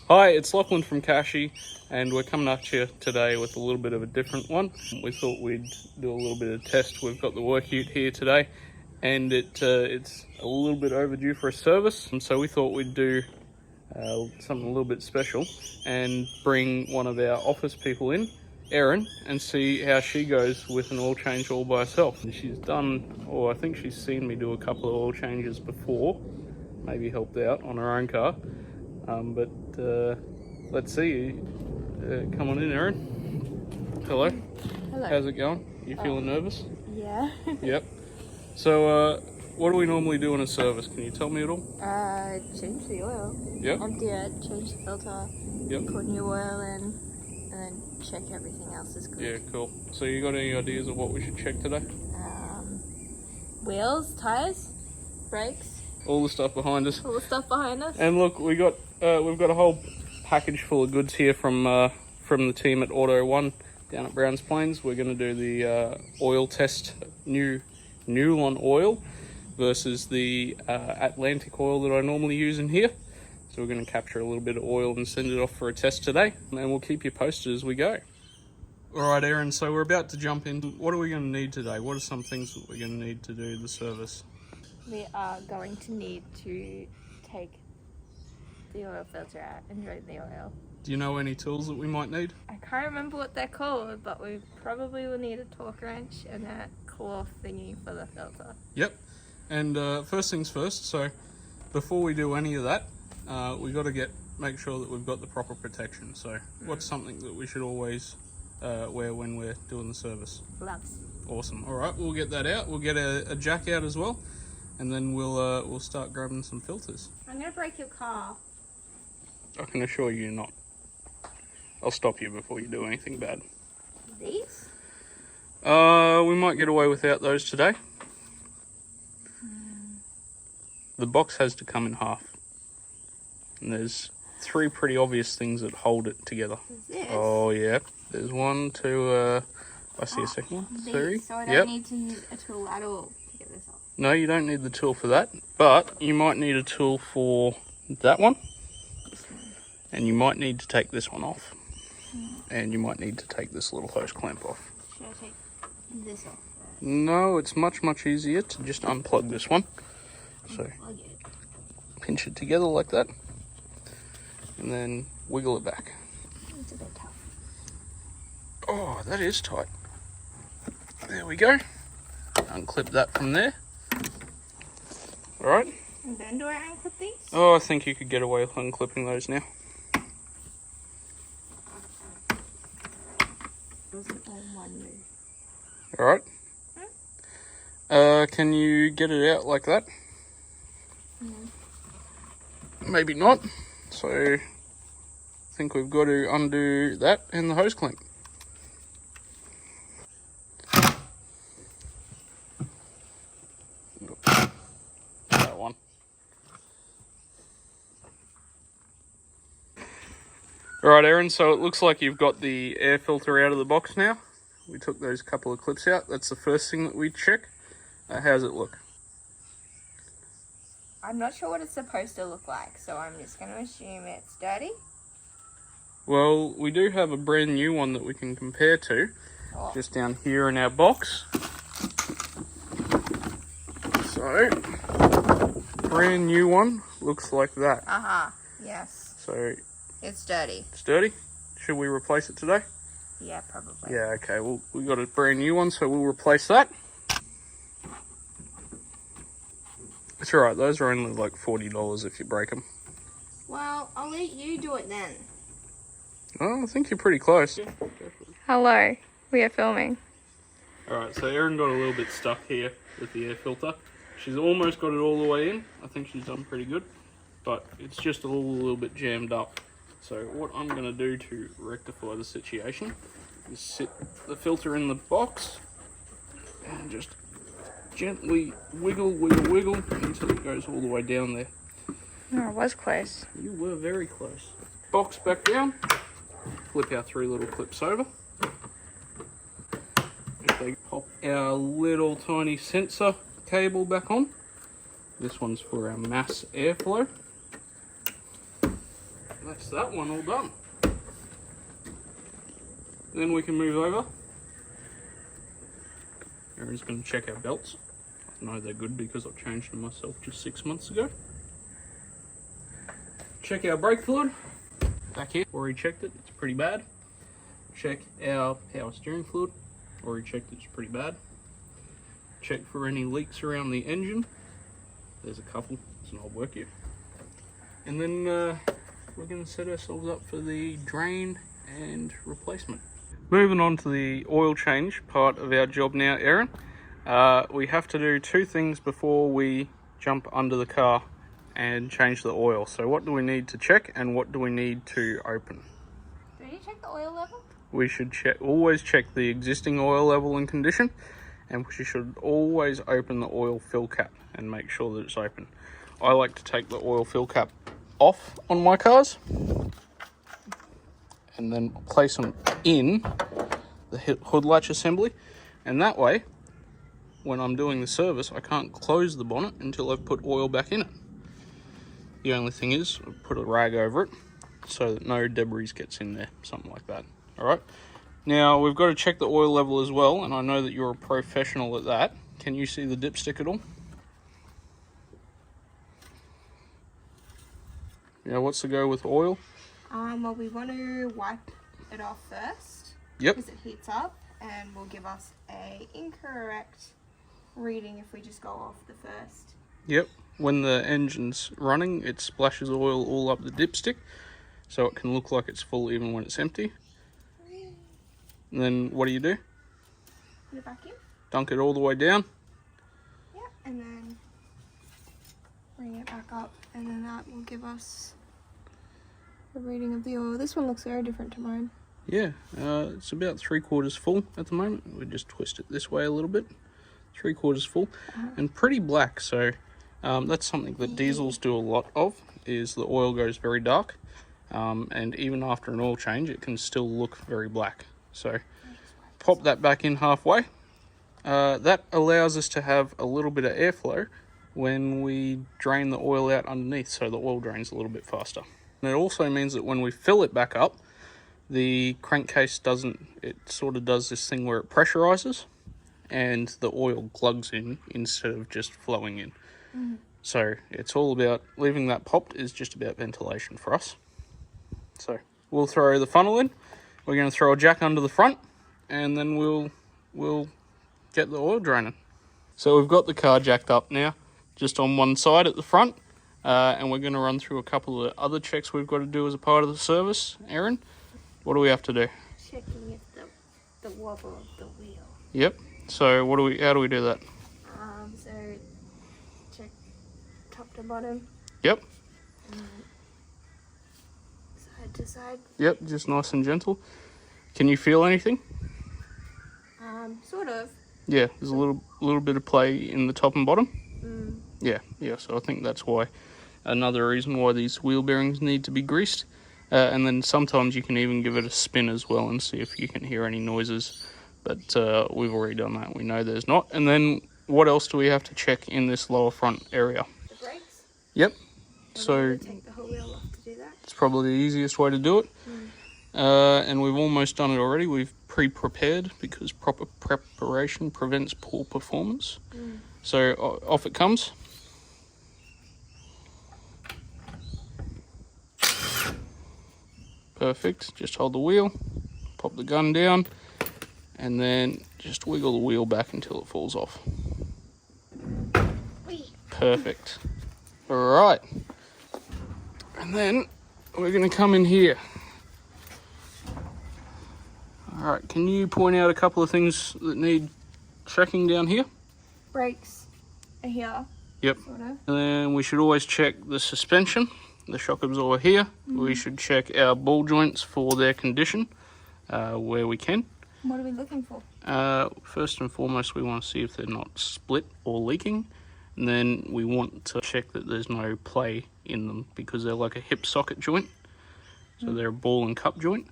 Hi, it's Lachlan from Kashy, and we're coming at you today with a little bit of a different one. We thought we'd do a little bit of test. We've got the work ute here today, and it's a little bit overdue for a service, and so we thought we'd do something a little bit special and bring one of our office people in, Erin, and see how she goes with an oil change all by herself. She's done, or I think she's seen me do a couple of oil changes before, maybe helped out on her own car. But let's see. Come on in, Erin. Hello. Hello. How's it going? You feeling nervous? Yeah. Yep. So, what do we normally do in a service? Can you tell me at all? Change the oil. Yep. Empty it, change the filter. Yep. Put new oil in, and then check everything else is good. Yeah, cool. So you got any ideas of what we should check today? Wheels, tires, brakes. All the stuff behind us. All the stuff behind us. And look, we've got a whole package full of goods here from the team at Auto One down at Browns Plains. We're going to do the oil test, new Nylon oil versus the Atlantic oil that I normally use in here. So we're going to capture a little bit of oil and send it off for a test today, and we'll keep you posted as we go. All right, Erin, so we're about to jump in. What are we going to need today? What are some things that we're going to need to do the service? We are going to need to take the oil filter out and drain the oil. Do you know any tools that we might need? I can't remember what they're called, but we probably will need a torque wrench and a cloth thingy for the filter. Yep. And first things first, so before we do any of that, we got to make sure that we've got the proper protection. So what's something that we should always wear when we're doing the service? Gloves. Awesome. All right, we'll get that out. We'll get a jack out as well, and then we'll start grabbing some filters. I'm gonna break your car. I can assure you not. I'll stop you before you do anything bad. These? We might get away without those today. The box has to come in half. And there's 3 pretty obvious things that hold it together. This? Oh, yeah. There's 1, 2, I see a second one. 3. So I don't need to use a tool at all to get this off. No, you don't need the tool for that. But you might need a tool for that one. And you might need to take this one off. And you might need to take this little hose clamp off. Should I take this off? No, it's much easier to just unplug this one. So pinch it together like that, and then wiggle it back. It's a bit tough. Oh, that is tight. There we go. Unclip that from there. All right. And then do I unclip these? Oh, I think you could get away with unclipping those now. Doesn't all one move. All right. Can you get it out like that? Maybe not. So I think we've got to undo that and the hose clamp. That one. Alright, Erin, so it looks like you've got the air filter out of the box now. We took those couple of clips out. That's the first thing that we check. How's it look? I'm not sure what it's supposed to look like, so I'm just going to assume it's dirty. Well, we do have a brand new one that we can compare to, just down here in our box. So, brand new one looks like that. Yes. So, It's dirty. it's dirty. Should we replace it today? Yeah, probably. Yeah, okay. Well, we got a brand new one, so we'll replace that. It's alright, those are only like $40 if you break them. Well, I'll let you do it then. Oh, I think you're pretty close. Hello. We are filming. Alright, so Erin got a little bit stuck here with the air filter. She's almost got it all the way in. I think she's done pretty good. But it's just a little bit jammed up. So what I'm going to do to rectify the situation is sit the filter in the box and just gently wiggle until it goes all the way down there. Oh, it was close. You were very close. Box back down. Flip our 3 little clips over. If they pop our little tiny sensor cable back on. This one's for our mass airflow. That's that one all done. Then we can move over. Erin's going to check our belts. I know they're good because I changed them myself just 6 months ago. Check our brake fluid. Back here, already checked it, it's pretty bad. Check our power steering fluid. Already checked it's pretty bad. Check for any leaks around the engine. There's a couple, it's an old work gear. And then we're going to set ourselves up for the drain and replacement. Moving on to the oil change part of our job now, Erin. We have to do two things before we jump under the car and change the oil. So what do we need to check and what do we need to open? Do you check the oil level? We should always check the existing oil level and condition, and we should always open the oil fill cap and make sure that it's open. I like to take the oil fill cap off on my cars and then place them in the hood latch assembly, and that way when I'm doing the service I can't close the bonnet until I've put oil back in it. The only thing is I put a rag over it so that no debris gets in there, something like that. Alright, now we've got to check the oil level as well, and I know that you're a professional at that. Can you see the dipstick at all? Yeah, what's the go with oil? Well, we want to wipe it off first. Yep. Because it heats up and will give us a incorrect reading if we just go off the first. Yep. When the engine's running, it splashes oil all up the dipstick, so it can look like it's full even when it's empty. And then what do? Put it back in. Dunk it all the way down. Yeah, and then bring it back up, and then that will give us a reading of the oil. This one looks very different to mine. Yeah, it's about 3/4 full at the moment. We just twist it this way a little bit. 3/4 full, and pretty black. So that's something that diesels do a lot of. Is the oil goes very dark, and even after an oil change, it can still look very black. So pop that back in halfway. That allows us to have a little bit of airflow when we drain the oil out underneath, so the oil drains a little bit faster. And it also means that when we fill it back up, the crankcase sort of does this thing where it pressurizes and the oil glugs in instead of just flowing in. So it's all about leaving that popped is just about ventilation for us. So we'll throw the funnel in. We're going to throw a jack under the front, and then we'll get the oil draining. So we've got the car jacked up now, just on one side at the front, and we're going to run through a couple of other checks we've got to do as a part of the service. Erin, what do we have to do? Checking if the wobble of the wheel. Yep. So how do we do that? So check top to bottom. Yep. Side to side. Yep, just nice and gentle. Can you feel anything? Sort of. Yeah, there's a little bit of play in the top and bottom. Yeah, so I think that's why, another reason why these wheel bearings need to be greased. And then sometimes you can even give it a spin as well and see if you can hear any noises. But we've already done that. We know there's not. And then what else do we have to check in this lower front area? The brakes. Yep. And So take the whole wheel off to do that. it's probably the easiest way to do it. And we've almost done it already. We've pre-prepared because proper preparation prevents poor performance. So off it comes. Perfect. Just hold the wheel, pop the gun down, and then just wiggle the wheel back until it falls off. Perfect. All right. And then we're going to come in here. All right, can you point out a couple of things that need checking down here? Brakes are here. Yep. Sort of. And then we should always check the suspension, the shock absorber here. We should check our ball joints for their condition where we can. What are we looking for? First and foremost, we want to see if they're not split or leaking. And then we want to check that there's no play in them because they're like a hip socket joint. So they're a ball and cup joint.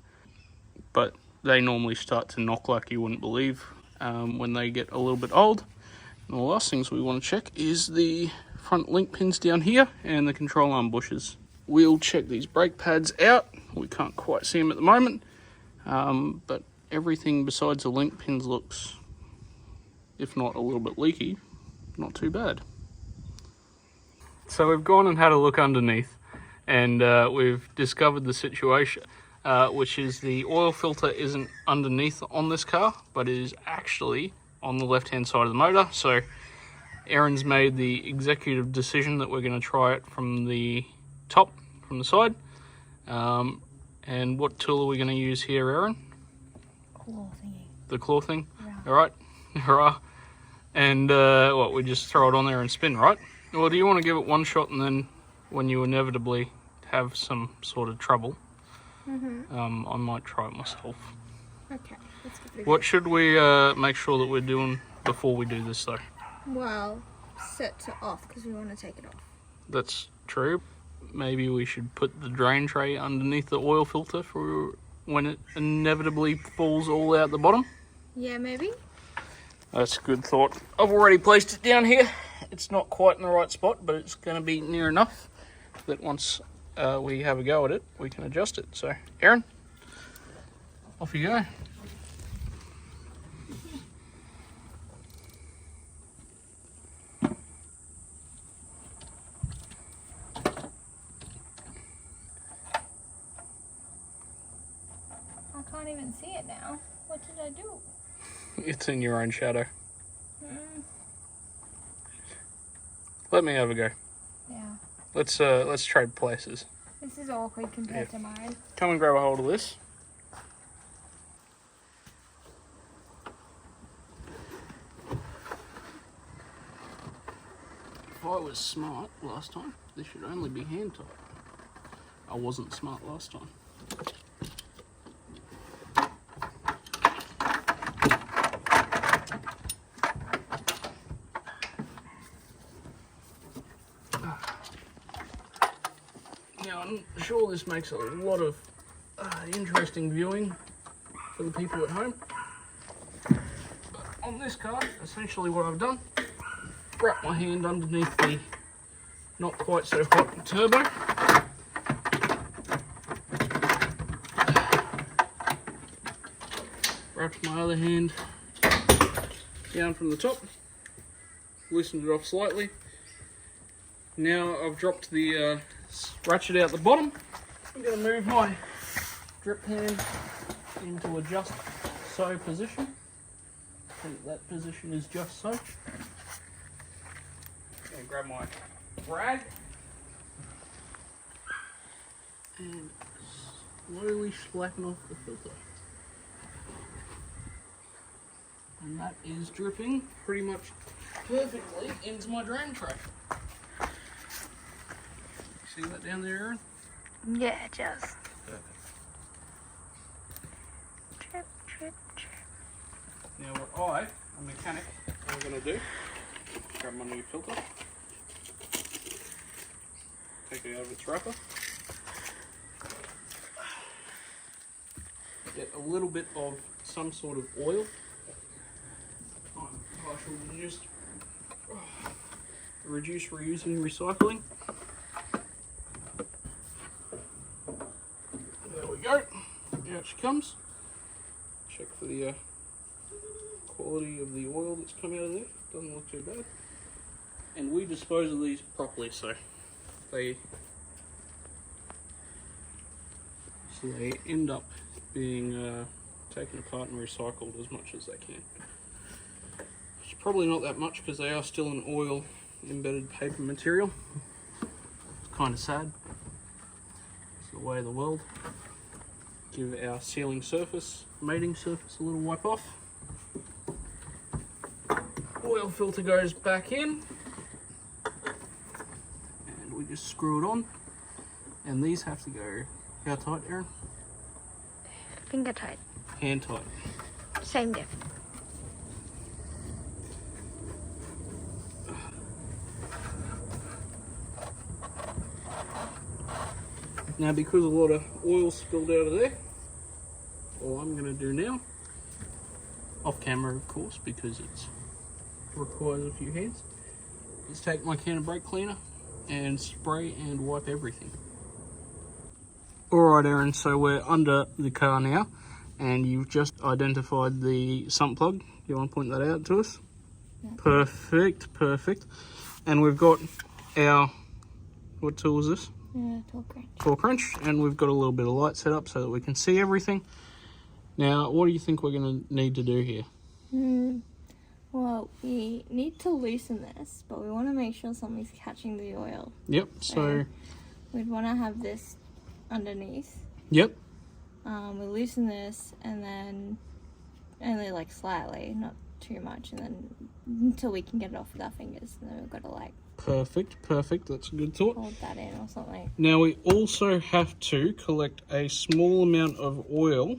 But they normally start to knock like you wouldn't believe when they get a little bit old. And the last things we want to check is the front link pins down here and the control arm bushes we'll check these brake pads out. We can't quite see them at the moment, but everything besides the link pins looks, if not a little bit leaky, not too bad. So we've gone and had a look underneath, and we've discovered the situation, which is the oil filter isn't underneath on this car, but it is actually on the left-hand side of the motor. So Erin's made the executive decision that we're going to try it from the top, from the side. And what tool are we going to use here, Erin? Claw thingy. The claw thing? Yeah. All right. Hurrah. And what, we just throw it on there and spin, right? Or do you want to give it one shot and then when you inevitably have some sort of trouble, I might try it myself. Okay, let's give it a go. What should we make sure that we're doing before we do this though? Well, set to off because we want to take it off. That's true. Maybe we should put the drain tray underneath the oil filter for when it inevitably falls all out the bottom. Yeah, maybe. That's a good thought. I've already placed it down here. It's not quite in the right spot, but it's going to be near enough that once we have a go at it, we can adjust it. So, Erin, off you go. I can't even see it now. What did I do? It's in your own shadow. Let me have a go. Yeah. Let's trade places. This is awkward compared to mine. Come and grab a hold of this. If I was smart last time, this should only be hand tight. I wasn't smart last time. Now, I'm sure this makes a lot of interesting viewing for the people at home. But on this car, essentially what I've done, wrap my hand underneath the not quite so hot turbo. Wrapped my other hand down from the top, loosened it off slightly. Now I've dropped the ratchet out the bottom. I'm going to move my drip hand into a just so position. I think that position is just so. I'm going to grab my rag and slowly slacken off the filter. And that is dripping pretty much perfectly into my drain tray. See that down there, Erin? Yeah, it does. Perfect. Drip, drip, drip. Now what I, a mechanic, am going to do, grab my new filter, take it out of its wrapper, get a little bit of some sort of oil. I shall just reduce, reusing, recycling. There we go. Out she comes. Check for the quality of the oil that's come out of there. Doesn't look too bad. And we dispose of these properly, so they end up being taken apart and recycled as much as they can. It's probably not that much because they are still an oil embedded paper material. It's kind of sad. It's the way of the world. Give our sealing surface, mating surface, a little wipe off. Oil filter goes back in. And we just screw it on. And these have to go, how tight, Erin? Finger tight. Hand tight. Same diff. Now, because a lot of oil spilled out of there, all I'm going to do now, off camera of course, because it requires a few hands, is take my can of brake cleaner and spray and wipe everything. Alright Erin, so we're under the car now and you've just identified the sump plug. You want to point that out to us? Yeah. Perfect, perfect. And we've got our, what tool is this? Torque wrench. Torque wrench, and we've got a little bit of light set up so that we can see everything. Now, what do you think we're going to need to do here? Well, we need to loosen this, but we want to make sure something's catching the oil. Yep, so we'd want to have this underneath. Yep. We loosen this and then only like slightly, not too much, and then until we can get it off with our fingers, and then we've got to like perfect, that's a good thought. hold that in or something. Now we also have to collect a small amount of oil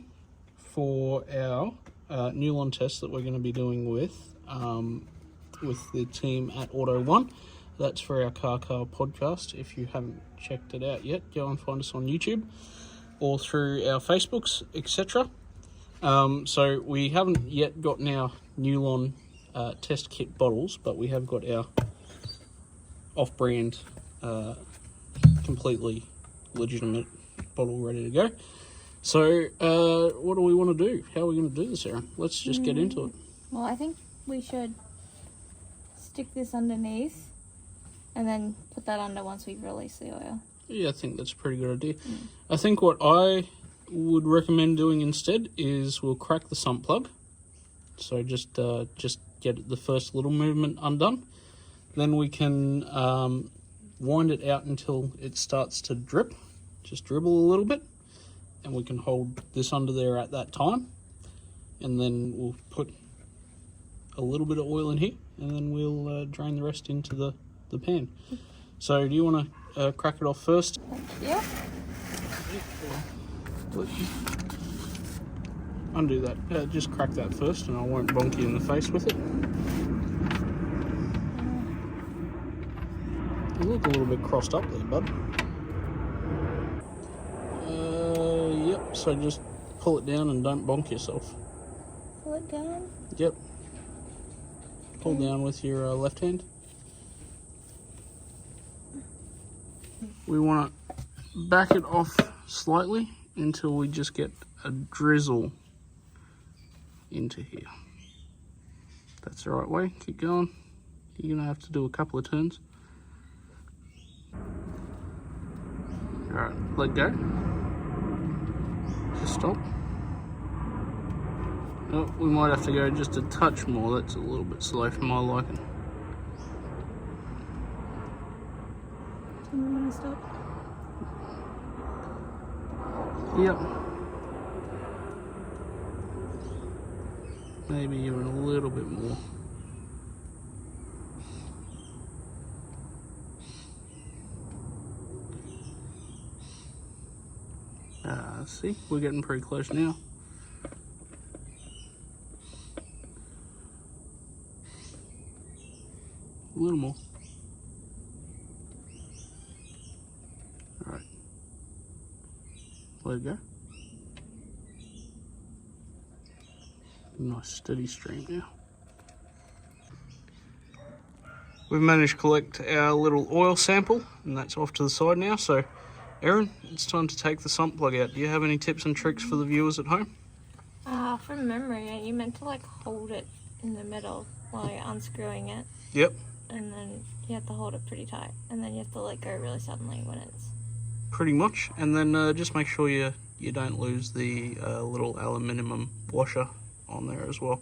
for our Newlon test that we're going to be doing with the team at Auto One. That's for our Car podcast. If you haven't checked it out yet, go and find us on YouTube or through our Facebooks, etc. So we haven't yet gotten our Newlon test kit bottles, but we have got our off-brand, completely legitimate bottle ready to go. So what do we want to do? How are we going to do this, Erin? Let's just get into it. Well, I think we should stick this underneath and then put that under once we've released the oil. Yeah, I think that's a pretty good idea. I think what I would recommend doing instead is we'll crack the sump plug. So just get the first little movement undone. Then we can wind it out until it starts to drip. Just dribble a little bit. And we can hold this under there at that time. And then we'll put a little bit of oil in here. And then we'll drain the rest into the pan. So do you want to crack it off first? Yeah. Undo that. Just crack that first and I won't bonk you in the face with it. You look a little bit crossed up there, bud. Yep, so just pull it down and don't bonk yourself. Pull it down? Yep. Pull down with your left hand. We want to back it off slightly until we just get a drizzle into here. That's the right way. Keep going. You're going to have to do a couple of turns. Alright, let go. Just stop. Oh, we might have to go just a touch more. That's a little bit slow for my liking. Do you want to stop? Yep. Maybe even a little bit more. See, we're getting pretty close now. A little more. Alright. Let it go. Nice steady stream now. We've managed to collect our little oil sample, and that's off to the side now. So Erin, it's time to take the sump plug out. Do you have any tips and tricks for the viewers at home? From memory, you meant to like hold it in the middle while you're unscrewing it. Yep. And then you have to hold it pretty tight. And then you have to let go really suddenly when it's... Pretty much. And then just make sure you don't lose the little aluminium washer on there as well.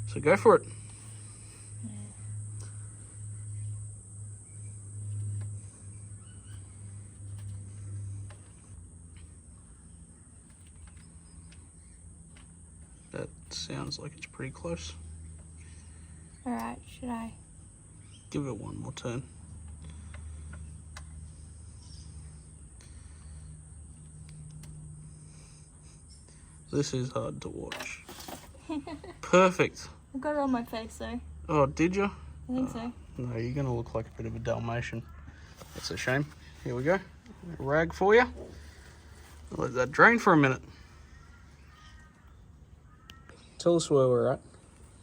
So go for it. That sounds like it's pretty close. Alright, should I? Give it one more turn. This is hard to watch. Perfect. I got it on my face though. Oh, did you? I think so. No, you're going to look like a bit of a Dalmatian. That's a shame. Here we go. A rag for you. Let that drain for a minute. Tell us where we're at.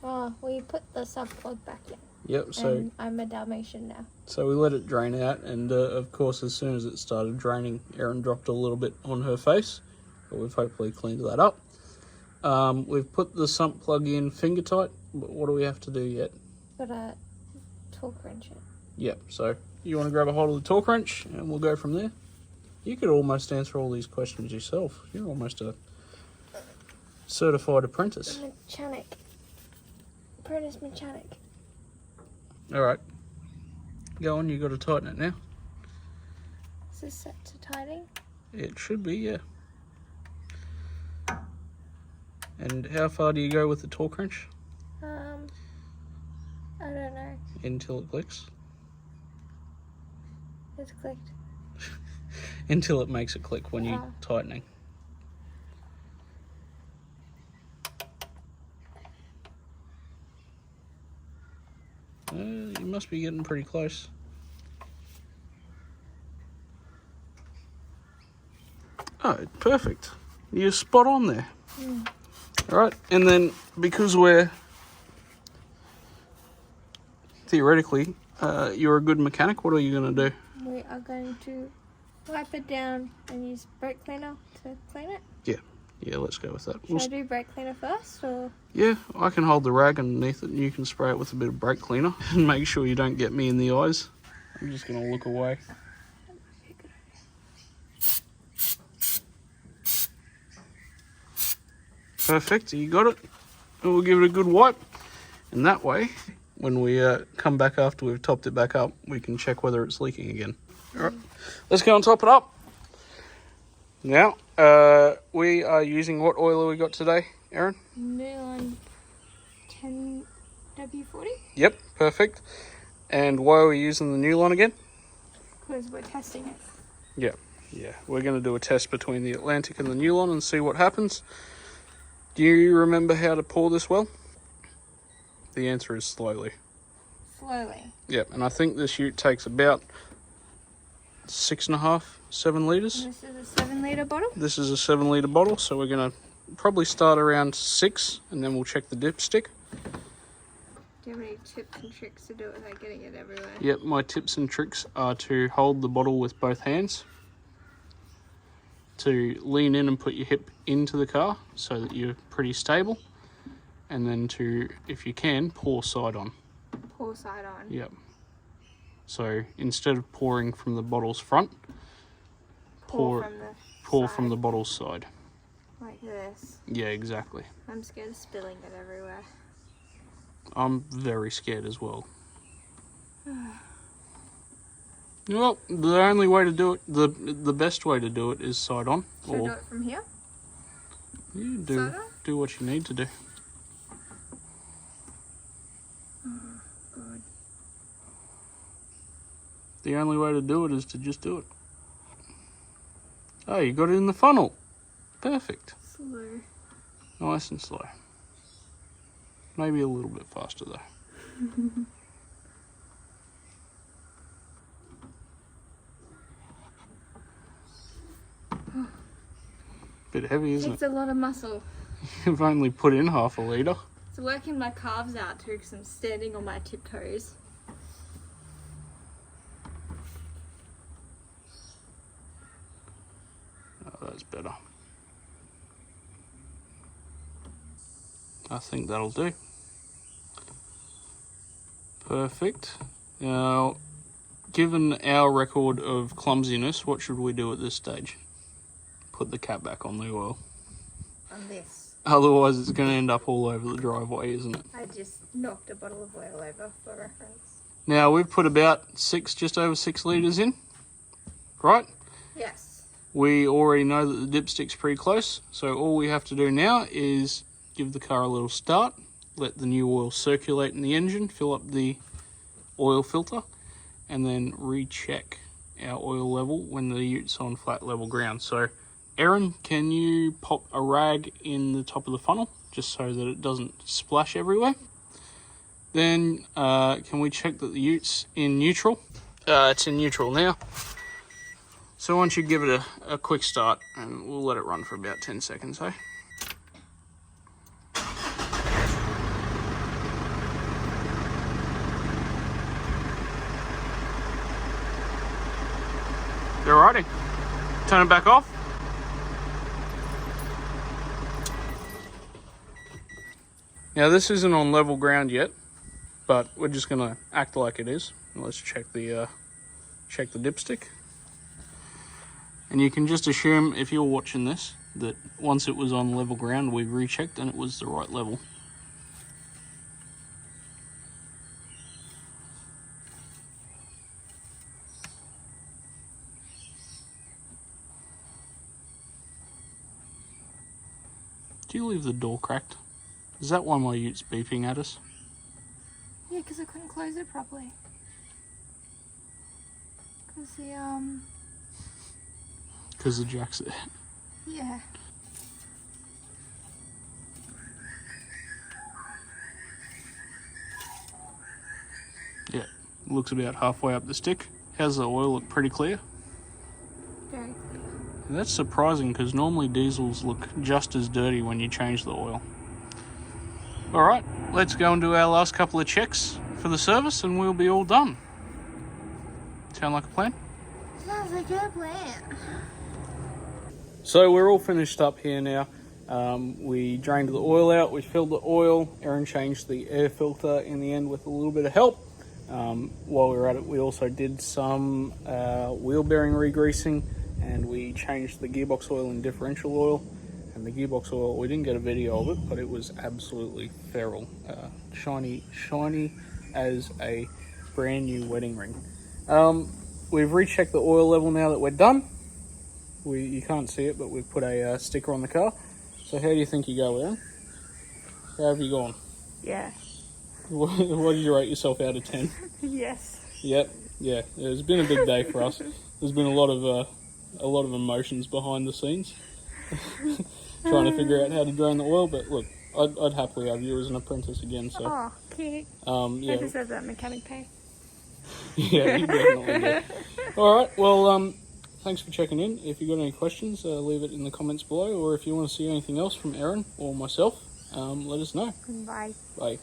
Oh, well, you put the sub plug back in. Yep, so And I'm a Dalmatian now. so we let it drain out, and of course as soon as it started draining, Erin dropped a little bit on her face, but we've hopefully cleaned that up. We've put the sump plug in finger tight, but what do we have to do yet? Gotta torque wrench it. Yep, so you want to grab a hold of the torque wrench and we'll go from there. You could almost answer all these questions yourself. You're almost a certified apprentice. Mechanic. Apprentice mechanic. Alright, go on, you got to tighten it now. Is this set to tightening? It should be, yeah. And how far do you go with the torque wrench? I don't know. Until it clicks? It's clicked. Until it makes a click when you're tightening. You must be getting pretty close. Oh, perfect. You're spot on there. Alright, and then because we're theoretically, you're a good mechanic, what are you going to do? We are going to wipe it down and use brake cleaner to clean it. Yeah, let's go with that. Should I do brake cleaner first, or? Yeah, I can hold the rag underneath it and you can spray it with a bit of brake cleaner and make sure you don't get me in the eyes. I'm just going to look away. Perfect, you got it. And we'll give it a good wipe. And that way, when we come back after we've topped it back up, we can check whether it's leaking again. All right, let's go and top it up. Now, we are using, what oil have we got today, Erin? Nylon 10W40. Yep, perfect. And why are we using the Nylon again? Because we're testing it. Yeah, we're going to do a test between the Atlantic and the Nylon and see what happens. Do you remember how to pour this well? The answer is slowly. Slowly. Yep, and I think this ute takes about 6.5, 7 litres. And this is a 7 litre bottle? This is a 7 litre bottle, so we're going to probably start around 6 and then we'll check the dipstick. Do you have any tips and tricks to do it without getting it everywhere? Yep, my tips and tricks are to hold the bottle with both hands, to lean in and put your hip into the car so that you're pretty stable, and then to, if you can, pour side on. Pour side on? Yep. So instead of pouring from the bottle's front, pour from the bottle's side. Like this? Yeah, exactly. I'm scared of spilling it everywhere. I'm very scared as well. Well, the only way to do it, the best way to do it is side on. Should I do it from here? You do what you need to do. Oh, God. The only way to do it is to just do it. Oh, you got it in the funnel. Perfect. Slow. Nice and slow. Maybe a little bit faster though. Bit heavy, isn't It's it? a lot of muscle. You've only put in half a litre. It's working my calves out too because I'm standing on my tiptoes. Oh, that's better. I think that'll do. Perfect. Now, given our record of clumsiness, what should we do at this stage? Put the cap back on the oil. On this. Otherwise it's going to end up all over the driveway, isn't it? I just knocked a bottle of oil over for reference. Now, we've put about just over 6 litres in, right? Yes. We already know that the dipstick's pretty close, so all we have to do now is give the car a little start, let the new oil circulate in the engine, fill up the oil filter, and then recheck our oil level when the ute's on flat level ground. So, Erin, can you pop a rag in the top of the funnel, just so that it doesn't splash everywhere? Then, can we check that the ute's in neutral? It's in neutral now. So once you give it a quick start, and we'll let it run for about 10 seconds, eh? Alrighty, turn it back off. Now this isn't on level ground yet, but we're just gonna act like it is. Let's check the dipstick. And you can just assume, if you're watching this, that once it was on level ground, we rechecked and it was the right level. Do you leave the door cracked? Is that why my ute's beeping at us? Yeah, because I couldn't close it properly. Because the jack's there. Yeah. Yeah, looks about halfway up the stick. How's the oil look? Pretty clear? Very. That's surprising because normally diesels look just as dirty when you change the oil. Alright, let's go and do our last couple of checks for the service and we'll be all done. Sound like a plan? Sounds like a plan. So we're all finished up here now. We drained the oil out, we filled the oil. Erin changed the air filter in the end with a little bit of help. While we were at it, we also did some wheel bearing re-greasing, and we changed the gearbox oil and differential oil. And the gearbox oil, we didn't get a video of it, but it was absolutely feral. Shiny as a brand new wedding ring. We've rechecked the oil level now that we're done. You can't see it, but we've put a sticker on the car. So how do you think you go, Erin? How have you gone? Yeah. What did you rate yourself out of 10? Yes. Yep. Yeah. It's been a big day for us. There's been a lot of emotions behind the scenes, trying to figure out how to drain the oil. But look, I'd happily have you as an apprentice again. So. Oh, cute. Yeah. I deserve that mechanic pay. Yeah, you definitely do. All right. Well, thanks for checking in. If you've got any questions, leave it in the comments below, or if you want to see anything else from Erin or myself, let us know. Bye. Bye.